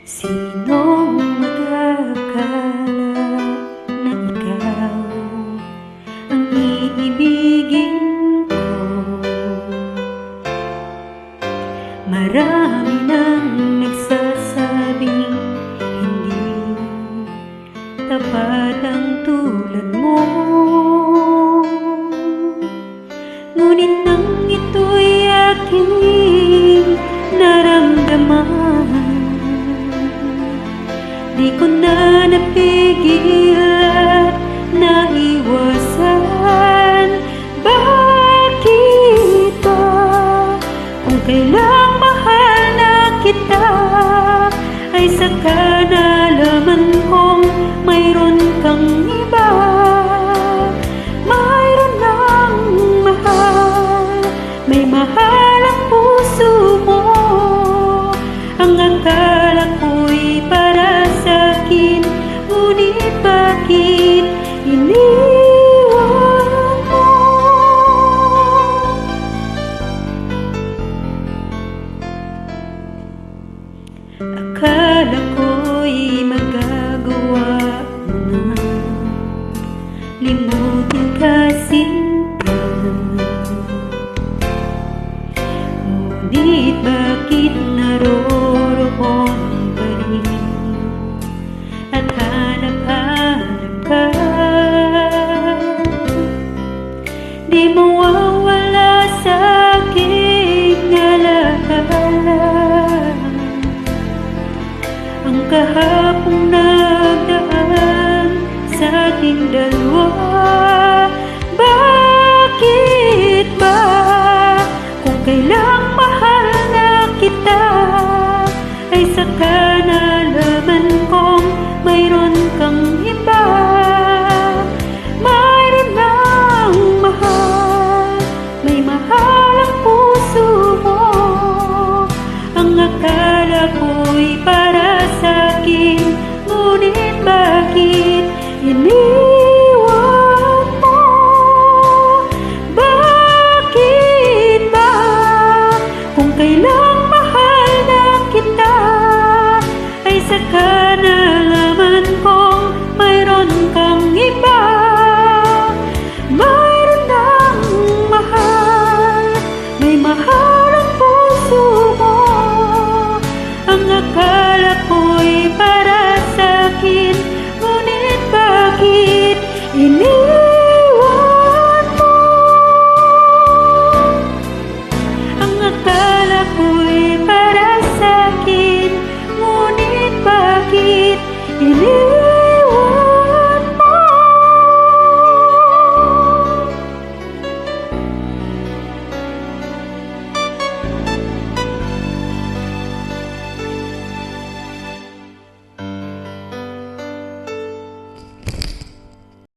Sinong mag-akala na ikaw ang iibigin ko? Marami nang nagsasabing hindi tapat ang tulad mo. Ngunit nang ito'y aking naramdaman, di ko na napigil at naiwasan. Bakit ba kung kailang mahal na kita ay saka nalaman kong mayroon kang iba? Mayroon ng mahal, may mahal ang puso mo. Ang akala ko'y para sa'kin, ngunit bakit iniwan mo? Akala ko'y magagawa mo na limutin ka, sinta. Ngunit bakit naroroon pa rin at hanap-hanap ka? Di mawawala sa aking alaala ang kahapong nagdaan sa ating dalawa. Bakit ba kung kailang mahal na kita ay saka na